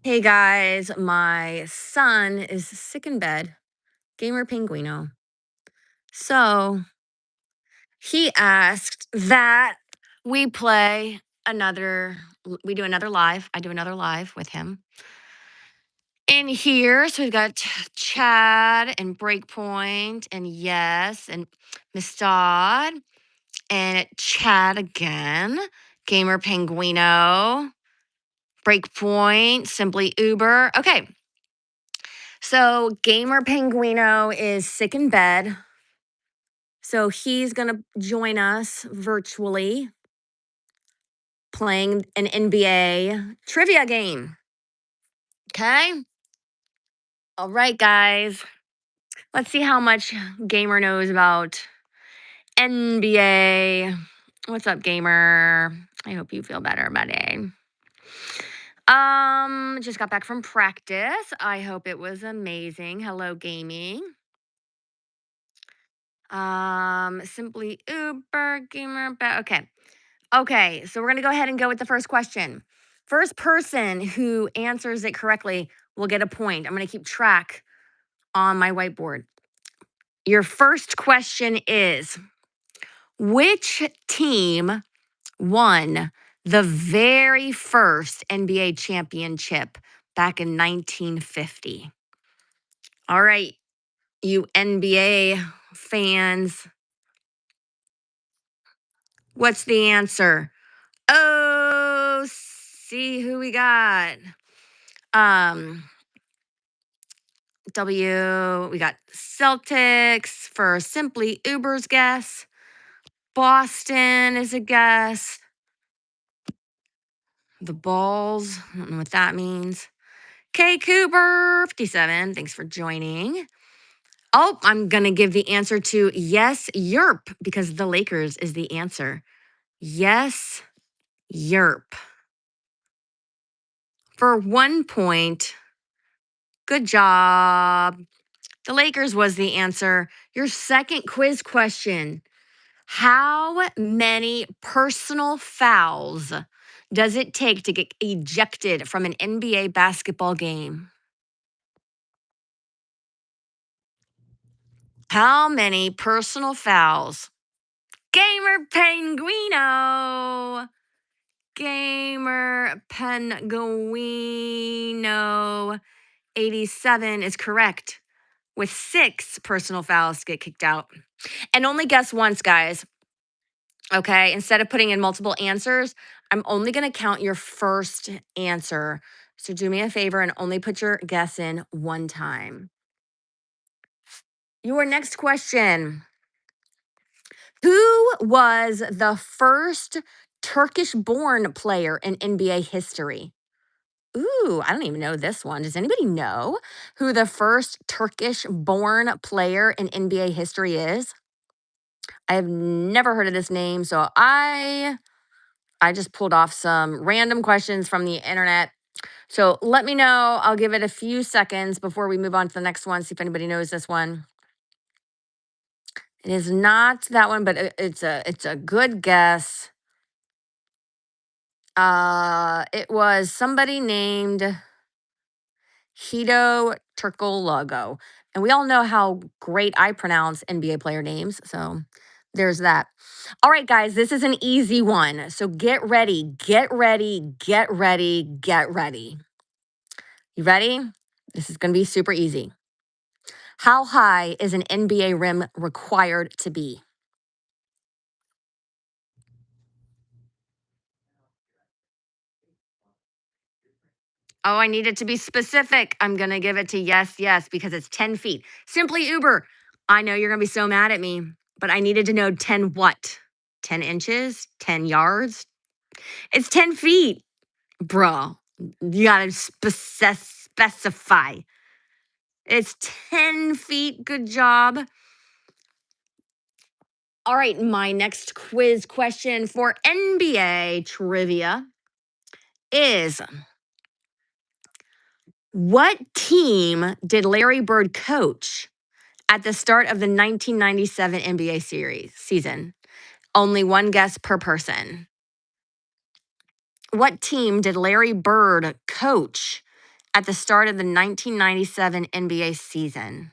Hey guys, my son is sick in bed, gamer Penguino. So he asked that we do another live. I do another live with him in here. So we've got Chad and Breakpoint and Yes and Miss Dodd and Chad again, gamer Penguino, Breakpoint, Simply Uber. Okay. So Gamer Penguino is sick in bed. So he's going to join us virtually playing an NBA trivia game. Okay. All right, guys. Let's see how much Gamer knows about NBA. What's up, Gamer? I hope you feel better, buddy. Just got back from practice. I hope it was amazing. Hello, gaming. Simply Uber gamer. Okay. Okay. So we're going to go ahead and go with the first question. First person who answers it correctly will get a point. I'm going to keep track on my whiteboard. Your first question is, which team won the very first NBA championship back in 1950? All right, you NBA fans, what's the answer? Oh, see who we got. Um, we got Celtics for Simply Uber's guess. Boston is a guess. The Balls, I don't know what that means. K Cooper 57, thanks for joining. Oh, I'm going to give the answer to yes, Yerp, because the Lakers is the answer. Yes, Yerp. For 1 point, good job. The Lakers was the answer. Your second quiz question. How many personal fouls does it take to get ejected from an NBA basketball game? How many personal fouls? Gamer Penguino. Gamer Penguino 87 is correct, with 6 personal fouls to get kicked out. And only guess once, guys. Okay. Instead of putting in multiple answers, I'm only going to count your first answer. So do me a favor and only put your guess in one time. Your next question. Who was the first Turkish born player in NBA history? Ooh, I don't even know this one. Does anybody know who the first Turkish born player in NBA history is? I have never heard of this name, so I just pulled off some random questions from the internet. So let me know. I'll give it a few seconds before we move on to the next one. See if anybody knows this one. It is not that one, but it's a good guess. It was somebody named Hito Turkoglu. And we all know how great I pronounce NBA player names. So there's that. All right, guys, this is an easy one. So get ready, get ready, get ready, get ready. You ready? This is going to be super easy. How high is an NBA rim required to be? Oh, I need it to be specific. I'm going to give it to yes, yes, because it's 10 feet. Simply Uber. I know you're going to be so mad at me, but I needed to know 10 what? 10 inches? 10 yards? It's 10 feet, bro. You got to specify. It's 10 feet. Good job. All right, my next quiz question for NBA trivia is, what team did Larry Bird coach at the start of the 1997 NBA season? Only one guess per person. What team did Larry Bird coach at the start of the 1997 NBA season?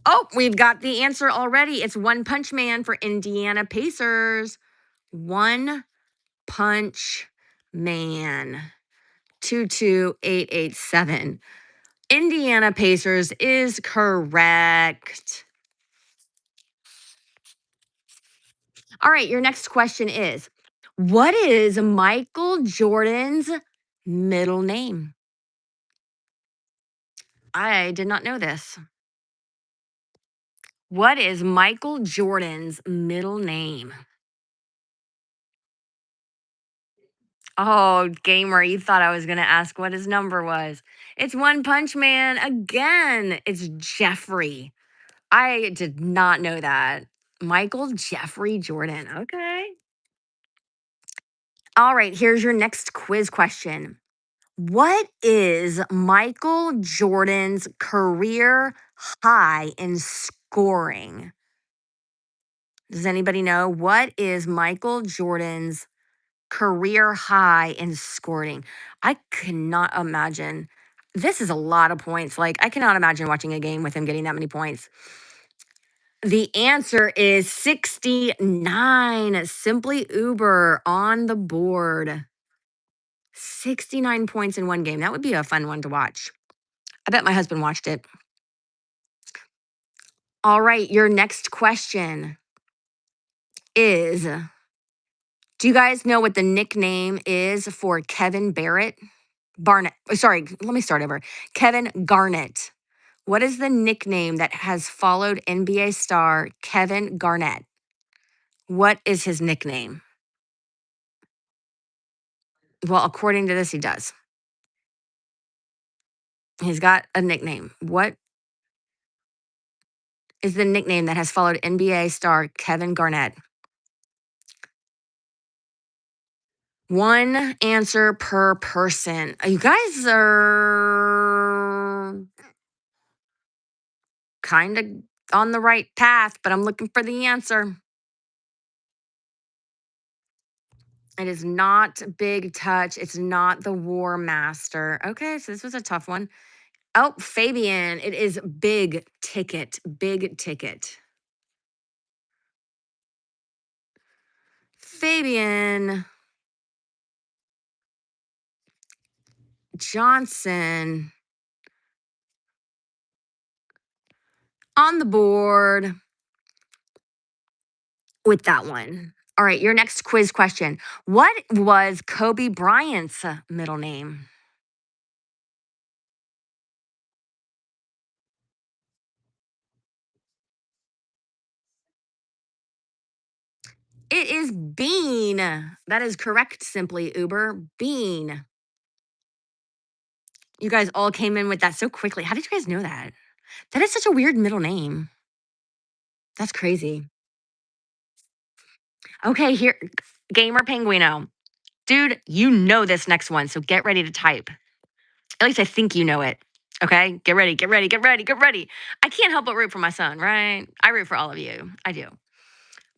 Oh, we've got the answer already. It's One Punch Man for Indiana Pacers. One Punch Man. 22887. Indiana Pacers is correct. All right, your next question is, what is Michael Jordan's middle name? I did not know this. What is Michael Jordan's middle name? Oh, gamer, you thought I was going to ask what his number was. It's One Punch Man again. It's Jeffrey. I did not know that. Michael Jeffrey Jordan. Okay. All right, here's your next quiz question. What is Michael Jordan's career high in scoring? Does anybody know? What is Michael Jordan's career high in scoring? I cannot imagine. This is a lot of points. Like, I cannot imagine watching a game with him getting that many points. The answer is 69. Simply Uber on the board. 69 points in one game. That would be a fun one to watch. I bet my husband watched it. All right, your next question is, do you guys know what the nickname is for Kevin Barnett? Sorry, let me start over. Kevin Garnett. What is the nickname that has followed NBA star Kevin Garnett? What is his nickname? Well, according to this, he does. He's got a nickname. What is the nickname that has followed NBA star Kevin Garnett? One answer per person. You guys are kind of on the right path, but I'm looking for the answer. It is not Big Touch. It's not the War Master. Okay, so this was a tough one. Oh, Fabian. It is Big Ticket. Big Ticket. Fabian Johnson on the board with that one. All right, your next quiz question. What was Kobe Bryant's middle name? It is Bean. That is correct, simply Uber. Bean. You guys all came in with that so quickly. How did you guys know that? That is such a weird middle name. That's crazy. Okay, here, Gamer Penguino. Dude, you know this next one, so get ready to type. At least I think you know it. Okay, get ready, get ready, get ready, get ready. I can't help but root for my son, right? I root for all of you. I do.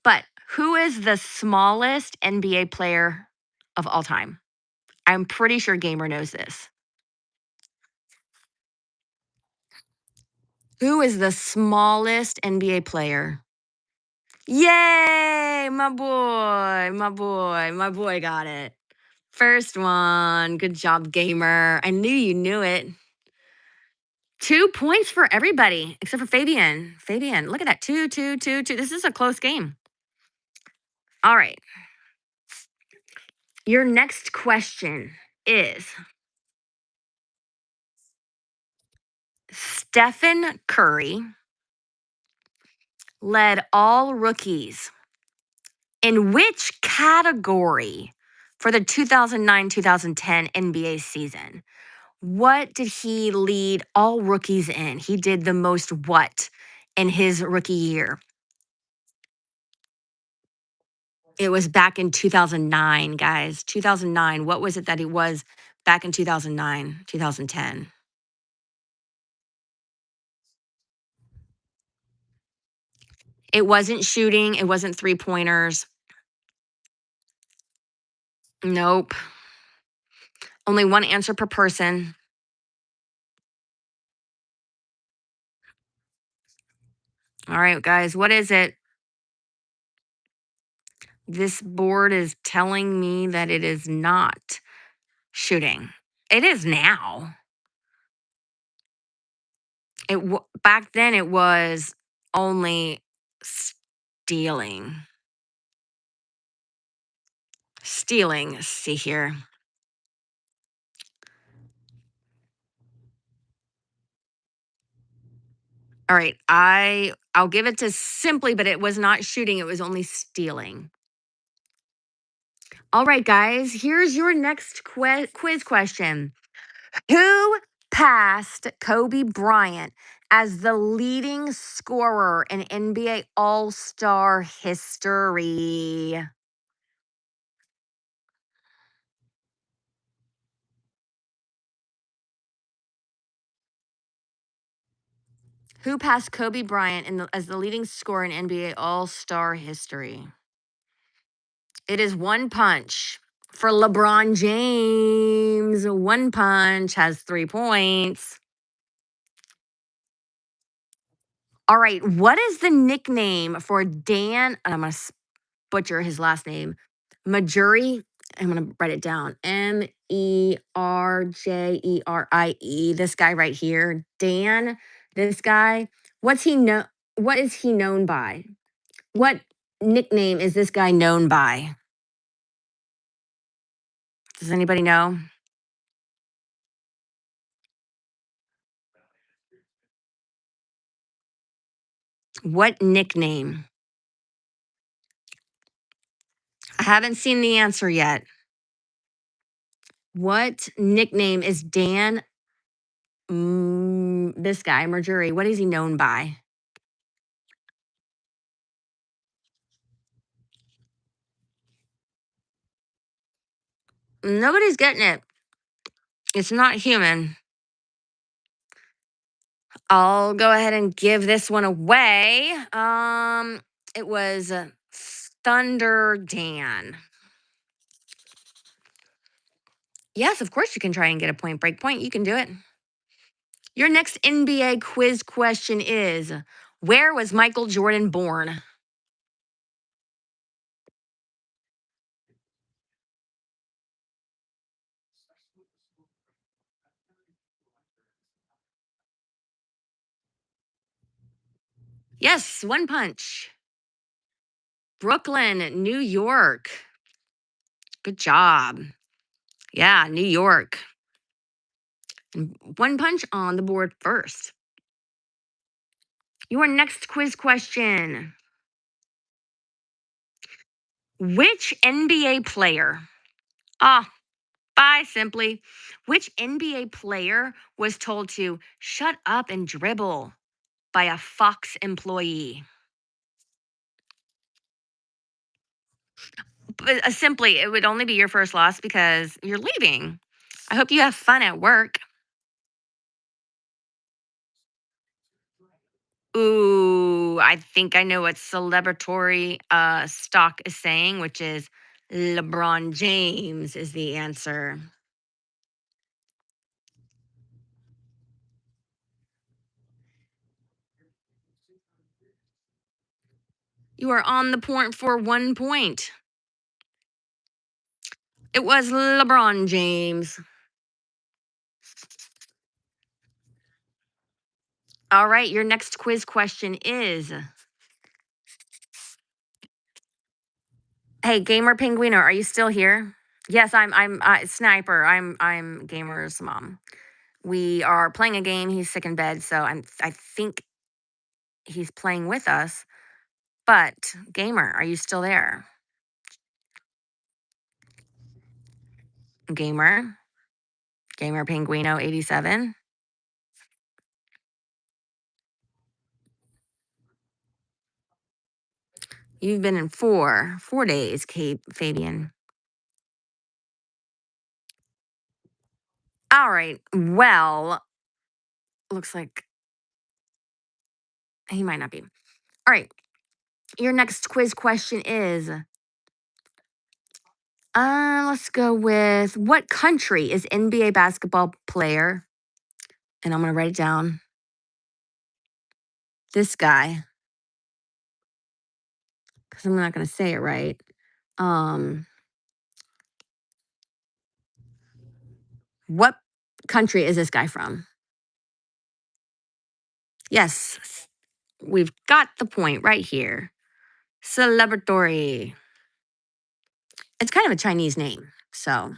But who is the smallest NBA player of all time? I'm pretty sure Gamer knows this. Who is the smallest NBA player? Yay, my boy got it. First one. Good job, Gamer. I knew you knew it. 2 points for everybody except for Fabian. Fabian, look at that. Two, two, two, two. This is a close game. All right. Your next question is, Stephen Curry led all rookies in which category for the 2009-2010 NBA season? What did he lead all rookies in? He did the most what in his rookie year? It was back in 2009, guys. 2009. What was it that he was back in 2009, 2010? It wasn't shooting, it wasn't three pointers. Nope. Only one answer per person. All right, guys, what is it? This board is telling me that it is not shooting. It is now. Back then it was only stealing. Stealing. Let's see here. All right, I'll give it to Simply, but it was not shooting. It was only stealing. All right, guys, here's your next quiz question. Who passed Kobe Bryant as the leading scorer in NBA All Star history? Who passed Kobe Bryant as the leading scorer in NBA All Star history? It is one punch for LeBron James. One punch has 3 points. All right. What is the nickname for Dan? And I'm going to butcher his last name. Majuri. I'm going to write it down. Merjerie. This guy right here. Dan, this guy. What's he know? What is he known by? What nickname is this guy known by? Does anybody know? What nickname? I haven't seen the answer yet. What nickname is Dan, this guy, Marjorie, what is he known by? Nobody's getting it. It's not human. I'll go ahead and give this one away. It was Thunder Dan. Yes, of course you can try and get a point break point. You can do it. Your next NBA quiz question is: where was Michael Jordan born? Yes, one punch. Brooklyn, New York. Good job. Yeah, New York. And one punch on the board first. Your next quiz question: which NBA player? Ah, bye, Simply. Which NBA player was told to shut up and dribble by a Fox employee? But, Simply, it would only be your first loss because you're leaving. I hope you have fun at work. Ooh, I think I know what celebratory stock is saying, which is LeBron James is the answer. You are on the point for 1 point. It was LeBron James. All right, your next quiz question is: hey, Gamer Penguino, are you still here? Yes, I'm Sniper. I'm Gamer's mom. We are playing a game. He's sick in bed, so I think he's playing with us. But Gamer, are you still there? Gamer, Gamer Penguino87. You've been in four days, Kate Fabian. All right. Well, looks like he might not be. All right. Your next quiz question is: Let's go with what country is NBA basketball player? And I'm gonna write it down. This guy, because I'm not gonna say it right. Um, what country is this guy from? Yes, we've got the point right here. Celebratory. It's kind of a Chinese name, so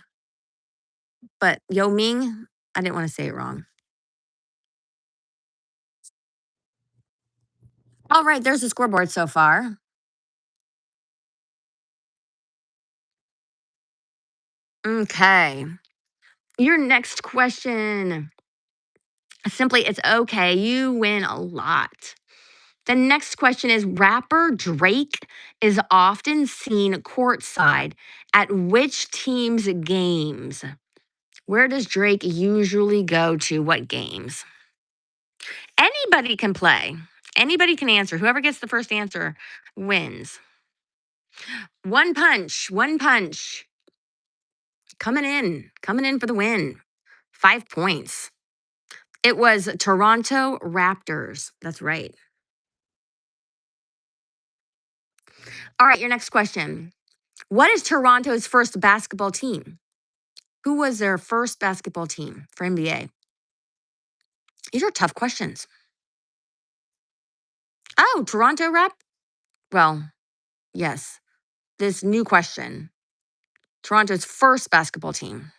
but Yo Ming, I didn't want to say it wrong. All right, there's the scoreboard so far. Okay. Your next question. Simply, it's okay. You win a lot. The next question is rapper Drake is often seen courtside at which team's games? Where does Drake usually go to? What games? Anybody can play. Anybody can answer. Whoever gets the first answer wins. One punch, one punch. Coming in for the win. 5 points. It was Toronto Raptors. That's right. All right, your next question. What is Toronto's first basketball team? Who was their first basketball team for NBA? These are tough questions. Oh, Toronto Rap? Well, yes. This new question. Toronto's first basketball team.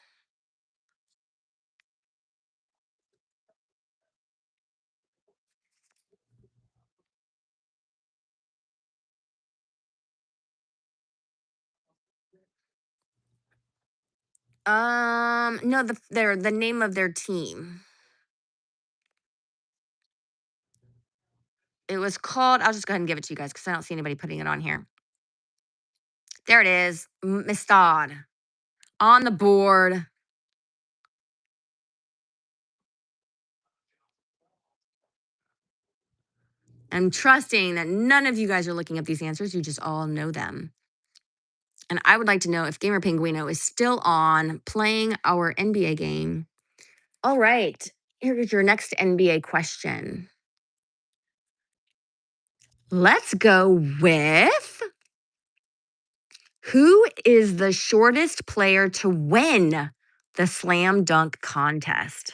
No, the name of their team. It was called. I'll just go ahead and give it to you guys because I don't see anybody putting it on here. There it is, Mistad on the board. I'm trusting that none of you guys are looking up these answers. You just all know them. And I would like to know if Gamer Penguino is still on playing our NBA game. All right. Here's your next NBA question. Let's go with who is the shortest player to win the slam dunk contest?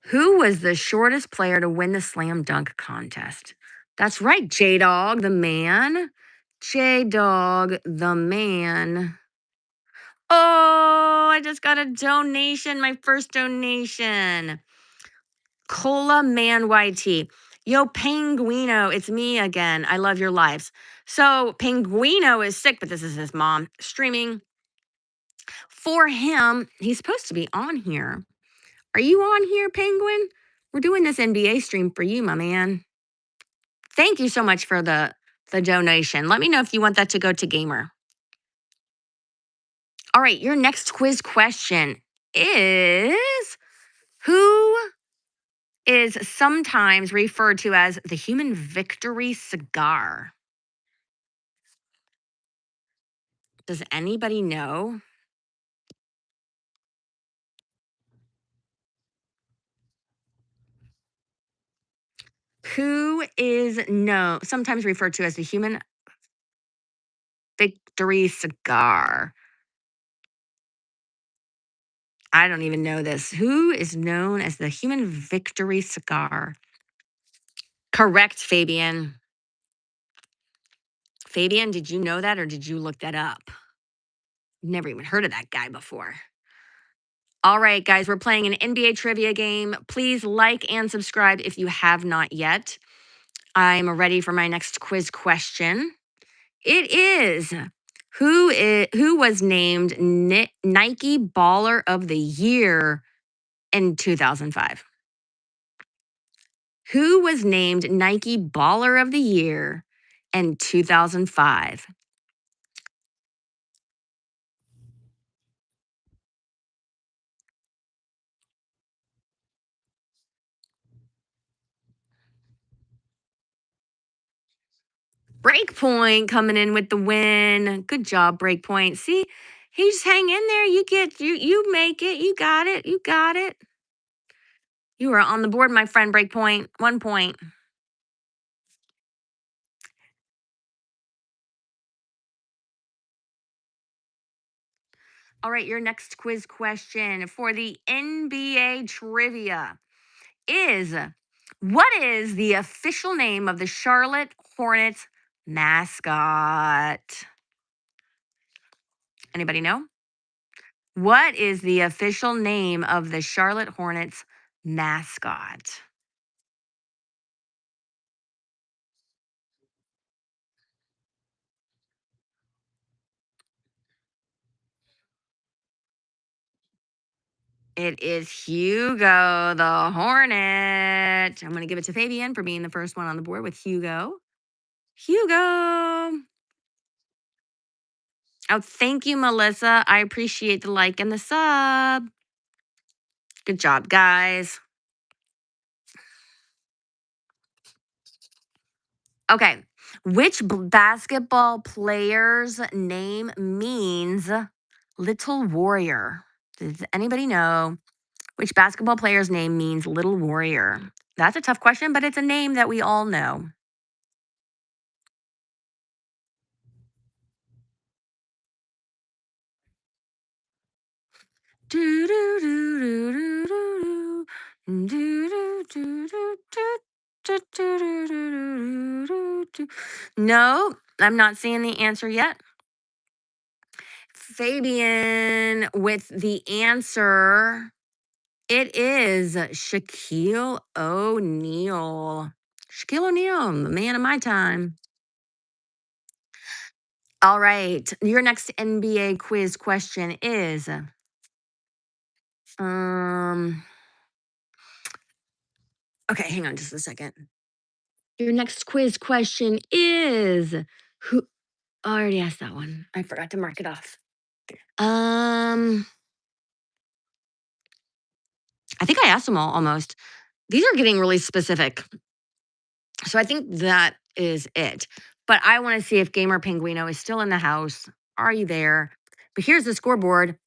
Who was the shortest player to win the slam dunk contest? That's right, J Dog, the man. J Dog, the man. Oh, I just got a donation, my first donation. Cola Man YT. Yo, Penguino, it's me again. I love your lives. So, Penguino is sick, but this is his mom streaming for him. He's supposed to be on here. Are you on here, Penguin? We're doing this NBA stream for you, my man. Thank you so much for the donation. Let me know if you want that to go to Gamer. All right, your next quiz question is who is sometimes referred to as the human victory cigar? Does anybody know? Who is sometimes referred to as the human victory cigar? I don't even know this. Who is known as the human victory cigar? Correct, Fabian. Fabian, did you know that or did you look that up? Never even heard of that guy before. All right, guys, we're playing an NBA trivia game. Please like and subscribe if you have not yet. I'm ready for my next quiz question. It is who was named Nike Baller of the Year in 2005? Who was named Nike Baller of the Year in 2005? Breakpoint coming in with the win. Good job, Breakpoint. See, he just hang in there. You make it. You got it. You got it. You are on the board, my friend, Breakpoint. 1 point. All right, your next quiz question for the NBA trivia is what is the official name of the Charlotte Hornets mascot? Anybody know? What is the official name of the Charlotte Hornets mascot? It is Hugo the Hornet. I'm going to give it to Fabian for being the first one on the board with Hugo. Hugo. Oh, thank you, Melissa. I appreciate the like and the sub. Good job, guys. Okay. Which basketball player's name means little warrior? Does anybody know which basketball player's name means little warrior? That's a tough question, but it's a name that we all know. Do, do, do, do, do, do, do. Do, do, do, do, do. Do, do, do, do, do, do, do. No, I'm not seeing the answer yet. Fabian with the answer. It is Shaquille O'Neal. Shaquille O'Neal, the man of my time. All right. Your next NBA quiz question is um okay, hang on just a second. Your next quiz question is who I already asked that one. I forgot to mark it off. Um I think I asked them all almost. These are getting really specific. So I think that is it. But I want to see if Gamer Penguino is still in the house. Are you there? But here's the scoreboard.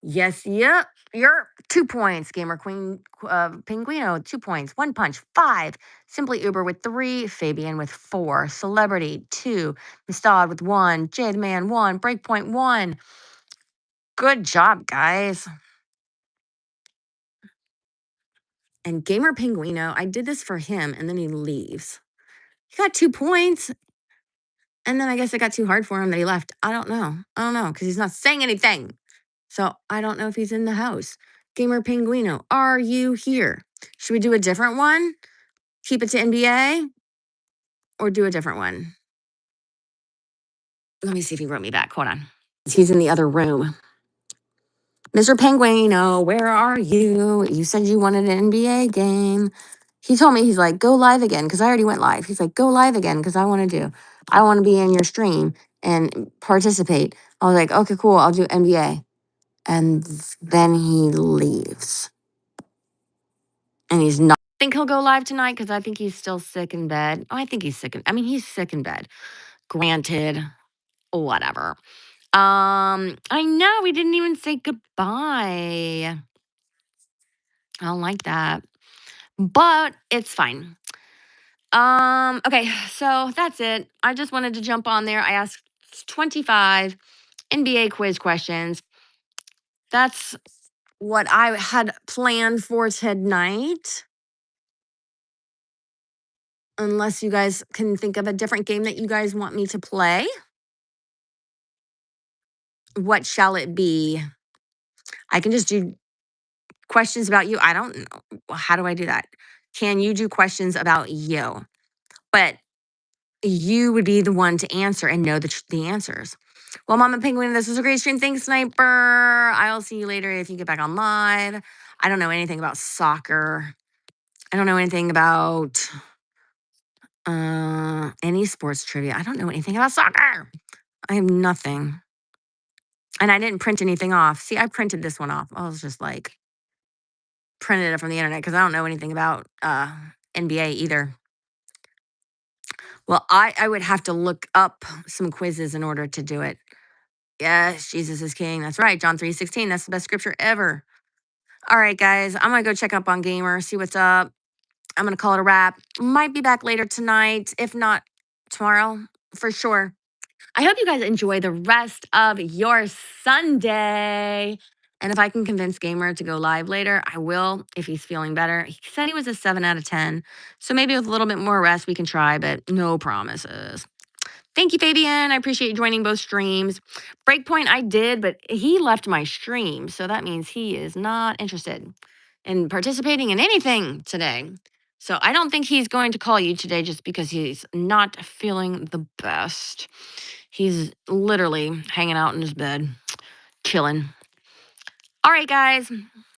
Yes, yep. You're 2 points, Gamer Queen Penguino, 2 points. One punch, five. Simply Uber with three. Fabian with four. Celebrity, two. Mistad with one. Jade Man, one. Breakpoint, one. Good job, guys. And Gamer Penguino, I did this for him and then he leaves. He got 2 points. And then I guess it got too hard for him that he left. I don't know. I don't know because he's not saying anything. So I don't know if he's in the house. Gamer Penguino, are you here? Should we do a different one? Keep it to NBA or do a different one? Let me see if he wrote me back. Hold on. He's in the other room. Mr. Penguino, where are you? You said you wanted an NBA game. He told me, he's like, go live again because I already went live. He's like, go live again because I want to be in your stream and participate. I was like, okay, cool. I'll do NBA. And then he leaves. And he's not. I think he'll go live tonight because I think he's still sick in bed. Oh, I think he's sick. I mean, he's sick in bed. Granted, whatever. I know we didn't even say goodbye. I don't like that. But it's fine. Okay, so that's it. I just wanted to jump on there. I asked 25 NBA quiz questions. That's what I had planned for tonight. Unless you guys can think of a different game that you guys want me to play. What shall it be? I can just do questions about you. I don't know. How do I do that? Can you do questions about you? But you would be the one to answer and know the answers. Well, Mama Penguin, this was a great stream. Thanks, Sniper. I'll see you later if you get back on live. I don't know anything about soccer. I don't know anything about any sports trivia. I don't know anything about soccer. I have nothing. And I didn't print anything off. See, I printed this one off. I was just like, printed it from the internet because I don't know anything about NBA either. Well, I would have to look up some quizzes in order to do it. Yes, Jesus is king. That's right. John 3:16. That's the best scripture ever. All right, guys. I'm gonna go check up on Gamer, see what's up. I'm gonna call it a wrap. Might be back later tonight, if not tomorrow, for sure. I hope you guys enjoy the rest of your Sunday. And if I can convince Gamer to go live later, I will if he's feeling better. He said he was a 7 out of 10. So maybe with a little bit more rest, we can try, but no promises. Thank you, Fabian. I appreciate you joining both streams. Breakpoint, I did, but he left my stream. So that means he is not interested in participating in anything today. So I don't think he's going to call you today just because he's not feeling the best. He's literally hanging out in his bed, chilling. All right, guys.